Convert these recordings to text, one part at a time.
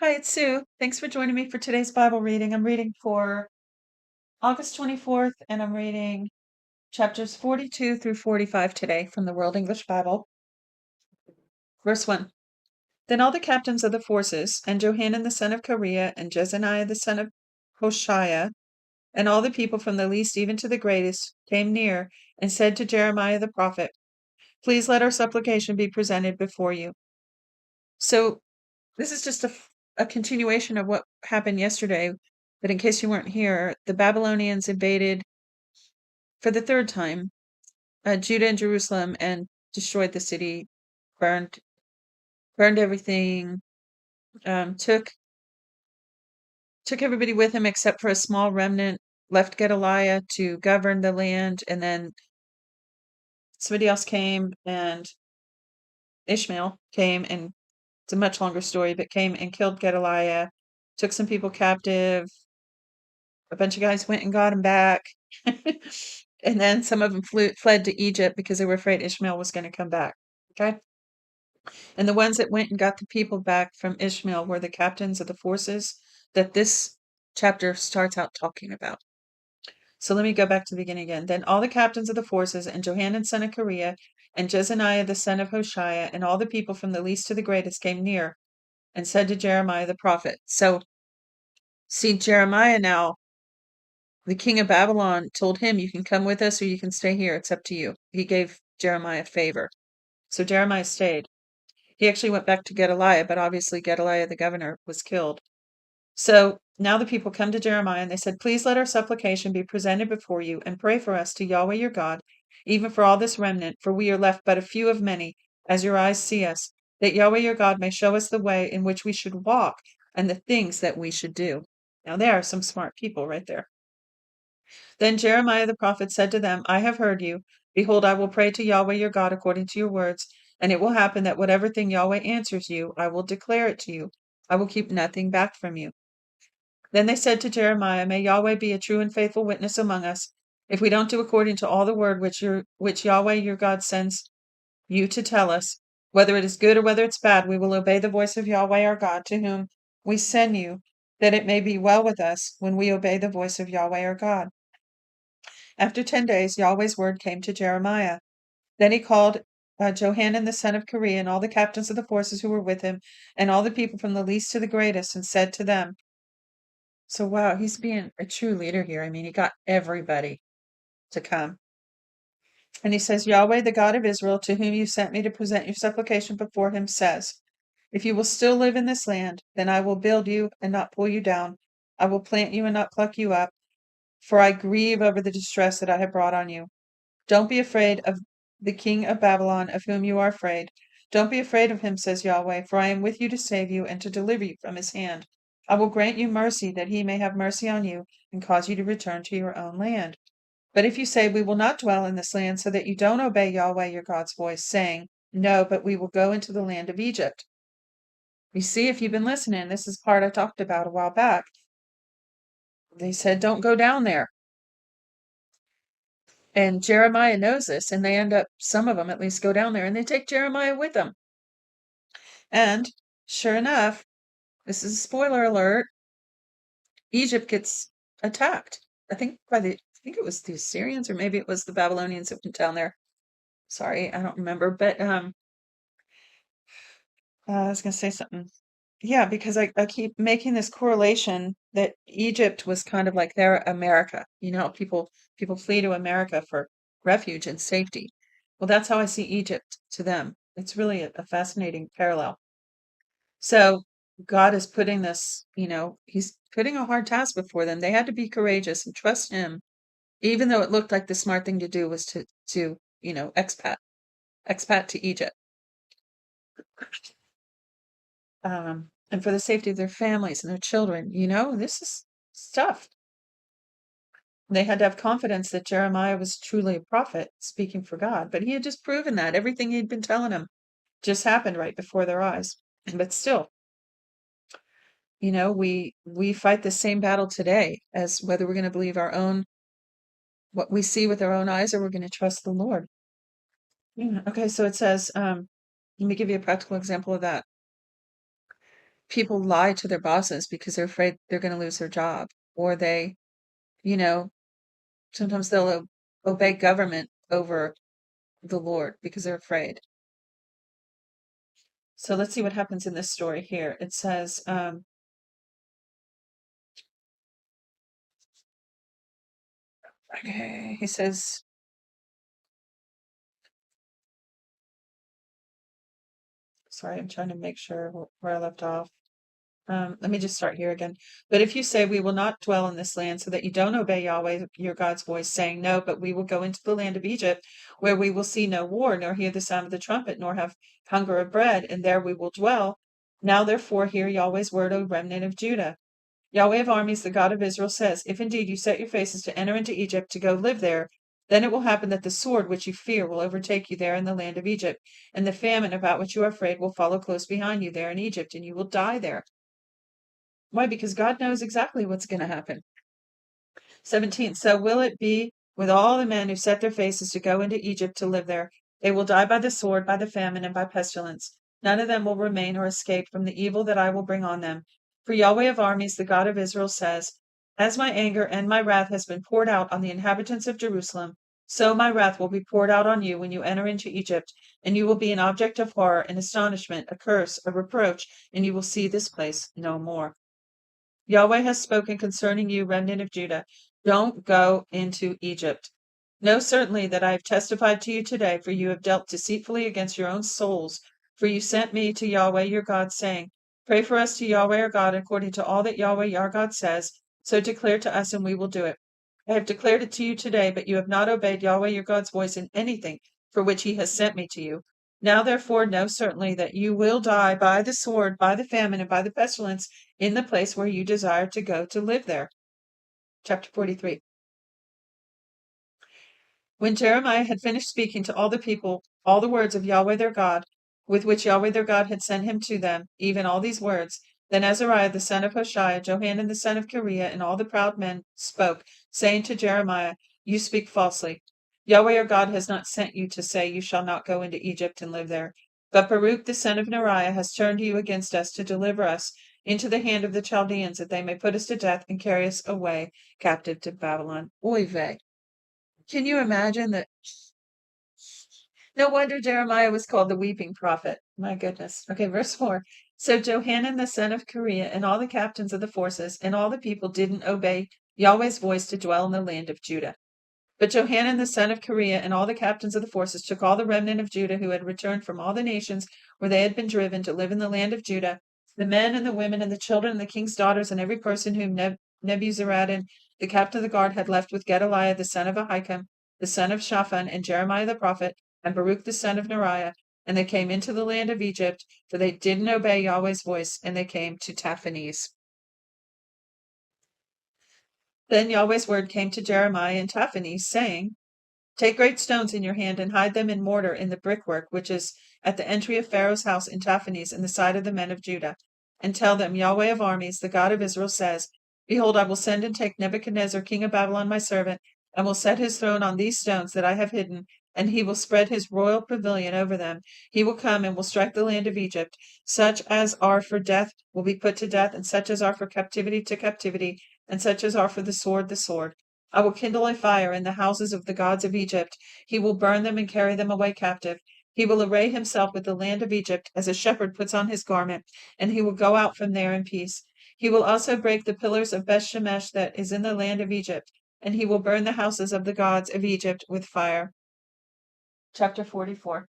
Hi, it's Sue. Thanks for joining me for today's Bible reading. I'm reading for August 24th, and I'm reading chapters 42 through 45 today from the World English Bible. Verse 1. Then all the captains of the forces, and Johanan the son of Kareah, and Jezaniah the son of Hoshaiah, and all the people from the least even to the greatest, came near and said to Jeremiah the prophet, Please let our supplication be presented before you. So this is just a continuation of what happened yesterday, but in case you weren't here, the Babylonians invaded for the third time Judah and Jerusalem and destroyed the city, burned everything, took everybody with him except for a small remnant, left Gedaliah to govern the land, and then somebody else came, and Ishmael came, and it's a much longer story, but came and killed Gedaliah, took some people captive. A bunch of guys went and got him back. And then some of them fled to Egypt because they were afraid Ishmael was going to come back. Okay. And the ones that went and got the people back from Ishmael were the captains of the forces that this chapter starts out talking about. So let me go back to the beginning again. Then all the captains of the forces, and Johanan son of Kareah, and Jezaniah the son of Hoshaiah, and all the people from the least to the greatest came near and said to Jeremiah the prophet. So see, Jeremiah now, the king of Babylon told him, you can come with us or you can stay here. It's up to you. He gave Jeremiah favor. So Jeremiah stayed. He actually went back to Gedaliah, but obviously Gedaliah, the governor, was killed. So now the people come to Jeremiah and they said, Please let our supplication be presented before you and pray for us to Yahweh your God, even for all this remnant, for we are left but a few of many, as your eyes see us, that Yahweh your God may show us the way in which we should walk and the things that we should do. Now there are some smart people right there. Then Jeremiah the prophet said to them, I have heard you. Behold, I will pray to Yahweh your God according to your words, and it will happen that whatever thing Yahweh answers you, I will declare it to you. I will keep nothing back from you. Then they said to Jeremiah, May Yahweh be a true and faithful witness among us, if we don't do according to all the word which Yahweh your God sends you to tell us, whether it is good or whether it's bad, we will obey the voice of Yahweh our God, to whom we send you, that it may be well with us when we obey the voice of Yahweh our God. After 10 days, Yahweh's word came to Jeremiah. Then he called Johanan the son of Kareah and all the captains of the forces who were with him, and all the people from the least to the greatest, and said to them, So wow, he's being a true leader here. I mean, he got everybody to come. And he says, Yahweh, the God of Israel, to whom you sent me to present your supplication before him, says, If you will still live in this land, then I will build you and not pull you down. I will plant you and not pluck you up, for I grieve over the distress that I have brought on you. Don't be afraid of the king of Babylon, of whom you are afraid. Don't be afraid of him, says Yahweh, for I am with you to save you and to deliver you from his hand. I will grant you mercy, that he may have mercy on you and cause you to return to your own land. But if you say, We will not dwell in this land, so that you don't obey Yahweh your God's voice, saying, No, but we will go into the land of Egypt. You see, if you've been listening, this is part I talked about a while back. They said, Don't go down there. And Jeremiah knows this, and they end up, some of them at least, go down there, and they take Jeremiah with them. And sure enough, this is a spoiler alert, Egypt gets attacked. I think it was the Assyrians, or maybe it was the Babylonians that went down there. Sorry, I don't remember. But I was gonna say something. Yeah, because I keep making this correlation that Egypt was kind of like their America. You know, people flee to America for refuge and safety. Well, that's how I see Egypt to them. It's really a fascinating parallel. So God is putting this, he's putting a hard task before them. They had to be courageous and trust him, even though it looked like the smart thing to do was to expat to Egypt. And for the safety of their families and their children. This is stuff. They had to have confidence that Jeremiah was truly a prophet speaking for God, but he had just proven that everything he'd been telling them just happened right before their eyes. But still, we fight the same battle today as whether we're going to believe what we see with our own eyes, or we're going to trust the Lord. Yeah. Okay, so it says, let me give you a practical example of that. people lie to their bosses because they're afraid they're going to lose their job, or they, you know, sometimes they'll obey government over the Lord because they're afraid. So let's see what happens in this story here. It says, okay, he says, sorry, I'm trying to make sure where I left off. Let me just start here again. But if you say, we will not dwell in this land, so that you don't obey Yahweh your God's voice, saying, no, but we will go into the land of Egypt, where we will see no war, nor hear the sound of the trumpet, nor have hunger of bread, and there we will dwell. Now therefore hear Yahweh's word, O remnant of Judah. Yahweh of armies, the God of Israel, says, if indeed you set your faces to enter into Egypt, to go live there, then it will happen that the sword which you fear will overtake you there in the land of Egypt, and the famine about which you are afraid will follow close behind you there in Egypt, and you will die there. Why? Because God knows exactly what's going to happen. 17. So will it be with all the men who set their faces to go into Egypt to live there. They will die by the sword, by the famine, and by pestilence. None of them will remain or escape from the evil that I will bring on them. For Yahweh of armies, the God of Israel, says, as my anger and my wrath has been poured out on the inhabitants of Jerusalem, so my wrath will be poured out on you when you enter into Egypt, and you will be an object of horror and astonishment, a curse, a reproach, and you will see this place no more. Yahweh has spoken concerning you, remnant of Judah. Don't go into Egypt. Know certainly that I have testified to you today, for you have dealt deceitfully against your own souls. For you sent me to Yahweh your God, saying, pray for us to Yahweh our God according to all that Yahweh our God says. So declare to us, and we will do it. I have declared it to you today, but you have not obeyed Yahweh your God's voice in anything for which he has sent me to you. Now therefore know certainly that you will die by the sword, by the famine, and by the pestilence in the place where you desire to go to live there. Chapter 43. When Jeremiah had finished speaking to all the people all the words of Yahweh their God, with which Yahweh their God had sent him to them, even all these words, then Azariah the son of Hoshea, Johanan the son of Kareah, and all the proud men spoke, saying to Jeremiah, you speak falsely. Yahweh your God has not sent you to say, you shall not go into Egypt and live there. But Baruch the son of Neriah has turned you against us to deliver us into the hand of the Chaldeans, that they may put us to death and carry us away captive to Babylon. Oy vey. Can you imagine that? No wonder Jeremiah was called the weeping prophet. My goodness. Okay, verse 4. So Johanan the son of Kareah and all the captains of the forces and all the people didn't obey Yahweh's voice to dwell in the land of Judah. But Johanan the son of Kareah and all the captains of the forces took all the remnant of Judah who had returned from all the nations where they had been driven to live in the land of Judah, the men and the women and the children and the king's daughters and every person whom Nebuzaradan, the captain of the guard, had left with Gedaliah the son of Ahikam, the son of Shaphan, and Jeremiah the prophet, and Baruch the son of Neriah, and they came into the land of Egypt, for they didn't obey Yahweh's voice, and they came to Taphanes. Then Yahweh's word came to Jeremiah in Taphanes, saying, take great stones in your hand and hide them in mortar in the brickwork which is at the entry of Pharaoh's house in Taphanes in the sight of the men of Judah, and tell them, Yahweh of armies, the God of Israel, says, behold, I will send and take Nebuchadnezzar, king of Babylon, my servant, and will set his throne on these stones that I have hidden, and he will spread his royal pavilion over them. He will come and will strike the land of Egypt. Such as are for death will be put to death, and such as are for captivity to captivity, and such as are for the sword, the sword. I will kindle a fire in the houses of the gods of Egypt. He will burn them and carry them away captive. He will array himself with the land of Egypt as a shepherd puts on his garment, and he will go out from there in peace. He will also break the pillars of Beth-Shemesh that is in the land of Egypt, and he will burn the houses of the gods of Egypt with fire. Chapter 44.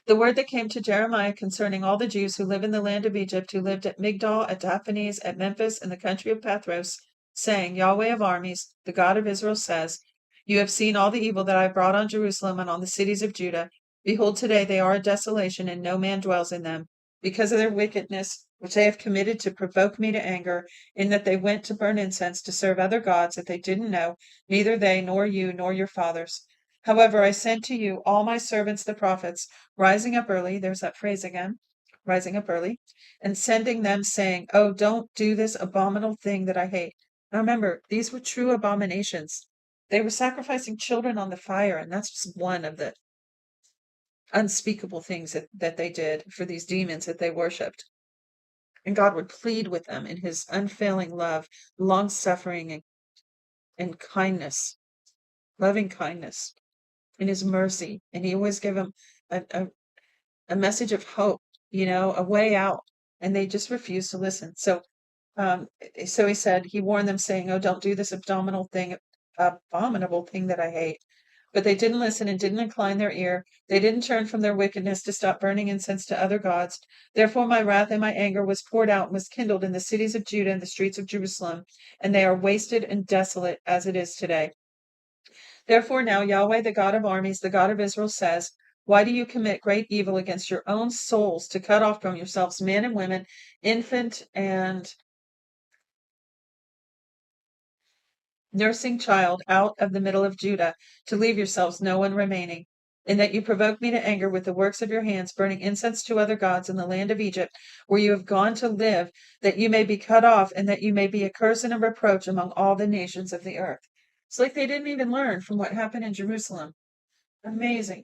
The word that came to Jeremiah concerning all the Jews who live in the land of Egypt, who lived at Migdol, at Taphanes, at Memphis, in the country of Pathros, saying, Yahweh of armies, the God of Israel, says, you have seen all the evil that I brought on Jerusalem and on the cities of Judah. Behold, today they are a desolation, and no man dwells in them, because of their wickedness, which they have committed to provoke me to anger, in that they went to burn incense to serve other gods that they didn't know, neither they, nor you, nor your fathers. However, I sent to you all my servants the prophets, rising up early, there's that phrase again, rising up early, and sending them, saying, oh, don't do this abominable thing that I hate. Now remember, these were true abominations. They were sacrificing children on the fire, and that's just one of the unspeakable things that they did for these demons that they worshipped. And God would plead with them in his unfailing love, long suffering, and kindness, loving kindness, in his mercy. And he always gave them a message of hope, a way out. And they just refused to listen. So he said, he warned them, saying, "Oh, don't do this abominable thing that I hate." But they didn't listen and didn't incline their ear. They didn't turn from their wickedness to stop burning incense to other gods. Therefore my wrath and my anger was poured out and was kindled in the cities of Judah and the streets of Jerusalem, and they are wasted and desolate as it is today. Therefore now Yahweh, the God of armies, the God of Israel, says, why do you commit great evil against your own souls to cut off from yourselves men and women, infant and nursing child out of the middle of Judah, to leave yourselves no one remaining? In that you provoke me to anger with the works of your hands, burning incense to other gods in the land of Egypt, where you have gone to live, that you may be cut off, and that you may be a curse and a reproach among all the nations of the earth. It's like they didn't even learn from what happened in Jerusalem. Amazing.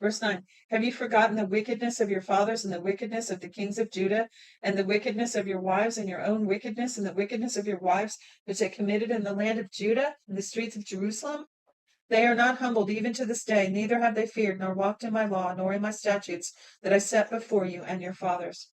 Verse 9, have you forgotten the wickedness of your fathers and the wickedness of the kings of Judah, and the wickedness of your wives and your own wickedness and the wickedness of your wives, which they committed in the land of Judah, in the streets of Jerusalem? They are not humbled even to this day, neither have they feared, nor walked in my law, nor in my statutes that I set before you and your fathers.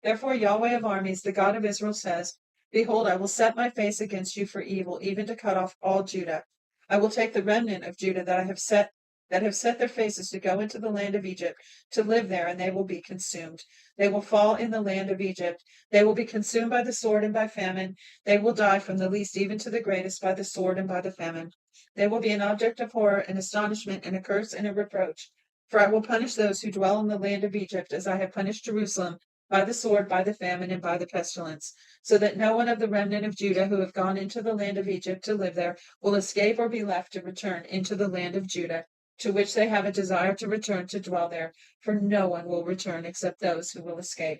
Therefore Yahweh of armies, the God of Israel, says, behold, I will set my face against you for evil, even to cut off all Judah. I will take the remnant of Judah that have set their faces to go into the land of Egypt, to live there, and they will be consumed. They will fall in the land of Egypt. They will be consumed by the sword and by famine. They will die from the least even to the greatest by the sword and by the famine. They will be an object of horror and astonishment and a curse and a reproach. For I will punish those who dwell in the land of Egypt, as I have punished Jerusalem, by the sword, by the famine, and by the pestilence, so that no one of the remnant of Judah who have gone into the land of Egypt to live there will escape or be left to return into the land of Judah, to which they have a desire to return to dwell there, for no one will return except those who will escape.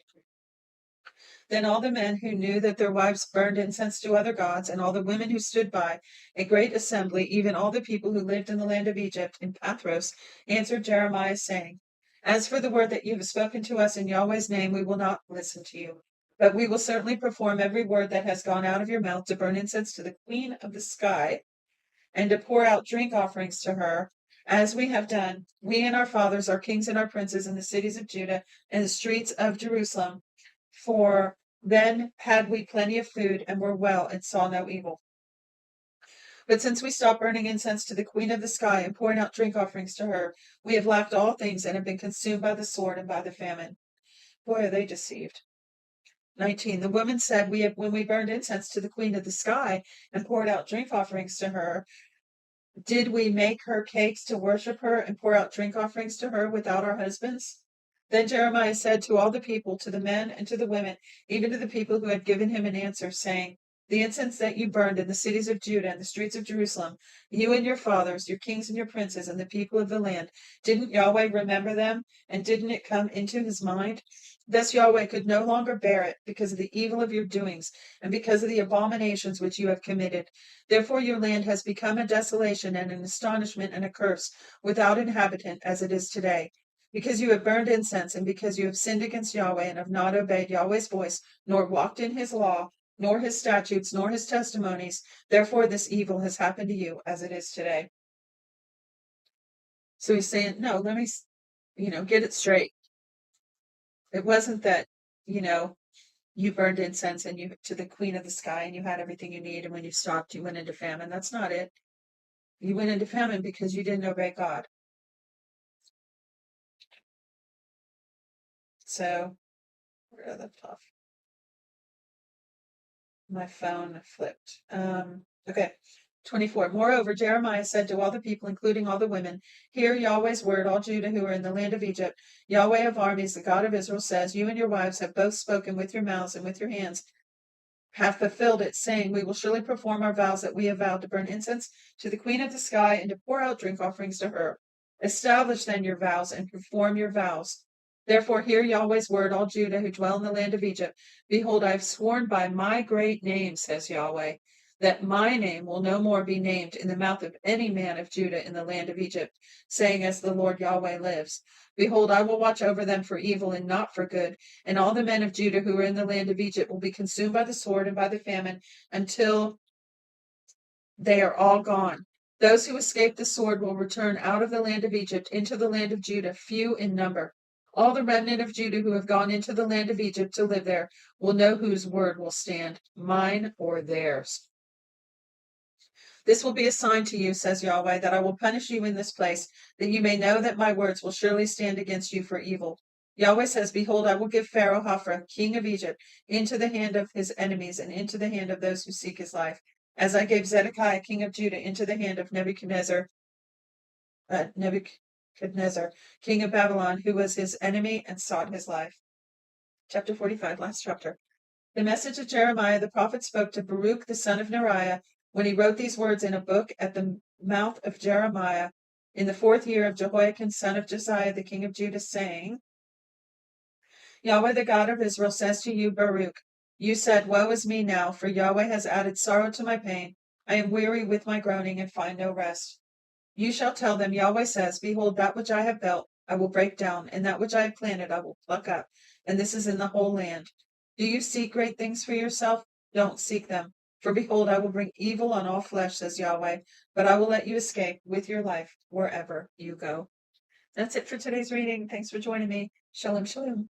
Then all the men who knew that their wives burned incense to other gods, and all the women who stood by, a great assembly, even all the people who lived in the land of Egypt, in Pathros, answered Jeremiah, saying, as for the word that you have spoken to us in Yahweh's name, we will not listen to you. But we will certainly perform every word that has gone out of your mouth, to burn incense to the queen of the sky, and to pour out drink offerings to her, as we have done, we and our fathers, our kings and our princes, in the cities of Judah and the streets of Jerusalem. For then had we plenty of food, and were well, and saw no evil. But since we stopped burning incense to the queen of the sky and pouring out drink offerings to her, we have lacked all things and have been consumed by the sword and by the famine. Boy, are they deceived. 19. The woman said, when we burned incense to the queen of the sky and poured out drink offerings to her, did we make her cakes to worship her and pour out drink offerings to her without our husbands? Then Jeremiah said to all the people, to the men and to the women, even to the people who had given him an answer, saying, the incense that you burned in the cities of Judah and the streets of Jerusalem, you and your fathers, your kings and your princes, and the people of the land, didn't Yahweh remember them, and didn't it come into his mind? Thus Yahweh could no longer bear it, because of the evil of your doings, and because of the abominations which you have committed. Therefore your land has become a desolation and an astonishment and a curse, without inhabitant, as it is today. Because you have burned incense, and because you have sinned against Yahweh, and have not obeyed Yahweh's voice, nor walked in his law, nor his statutes, nor his testimonies, therefore this evil has happened to you, as it is today. So he's saying, no, let me, get it straight. It wasn't that, you burned incense and you to the queen of the sky and you had everything you need, and when you stopped, you went into famine. That's not it. You went into famine because you didn't obey God. So, where did that off? My phone flipped. Okay. 24. Moreover, Jeremiah said to all the people, including all the women, hear Yahweh's word, all Judah who are in the land of Egypt. Yahweh of armies, the God of Israel, says, you and your wives have both spoken with your mouths and with your hands, have fulfilled it, saying, we will surely perform our vows that we have vowed, to burn incense to the queen of the sky and to pour out drink offerings to her. Establish then your vows and perform your vows. Therefore hear Yahweh's word, all Judah who dwell in the land of Egypt. Behold, I have sworn by my great name, says Yahweh, that my name will no more be named in the mouth of any man of Judah in the land of Egypt, saying, as the Lord Yahweh lives. Behold, I will watch over them for evil and not for good, and all the men of Judah who are in the land of Egypt will be consumed by the sword and by the famine until they are all gone. Those who escape the sword will return out of the land of Egypt into the land of Judah, few in number. All the remnant of Judah who have gone into the land of Egypt to live there will know whose word will stand, mine or theirs. This will be a sign to you, says Yahweh, that I will punish you in this place, that you may know that my words will surely stand against you for evil. Yahweh says, behold, I will give Pharaoh Hophra, king of Egypt, into the hand of his enemies and into the hand of those who seek his life, as I gave Zedekiah, king of Judah, into the hand of Nebuchadnezzar, king of Babylon, who was his enemy and sought his life. Chapter 45, last chapter. The message of Jeremiah the prophet spoke to Baruch the son of Neriah when he wrote these words in a book at the mouth of Jeremiah in the 4th year of Jehoiakim son of Josiah the king of Judah, saying, Yahweh the God of Israel says to you, Baruch, you said, woe is me now, for Yahweh has added sorrow to my pain. I am weary with my groaning and find no rest. You shall tell them, Yahweh says, behold, that which I have built I will break down, and that which I have planted I will pluck up, and this is in the whole land. Do you seek great things for yourself? Don't seek them. For behold, I will bring evil on all flesh, says Yahweh, but I will let you escape with your life wherever you go. That's it for today's reading. Thanks for joining me. Shalom, shalom.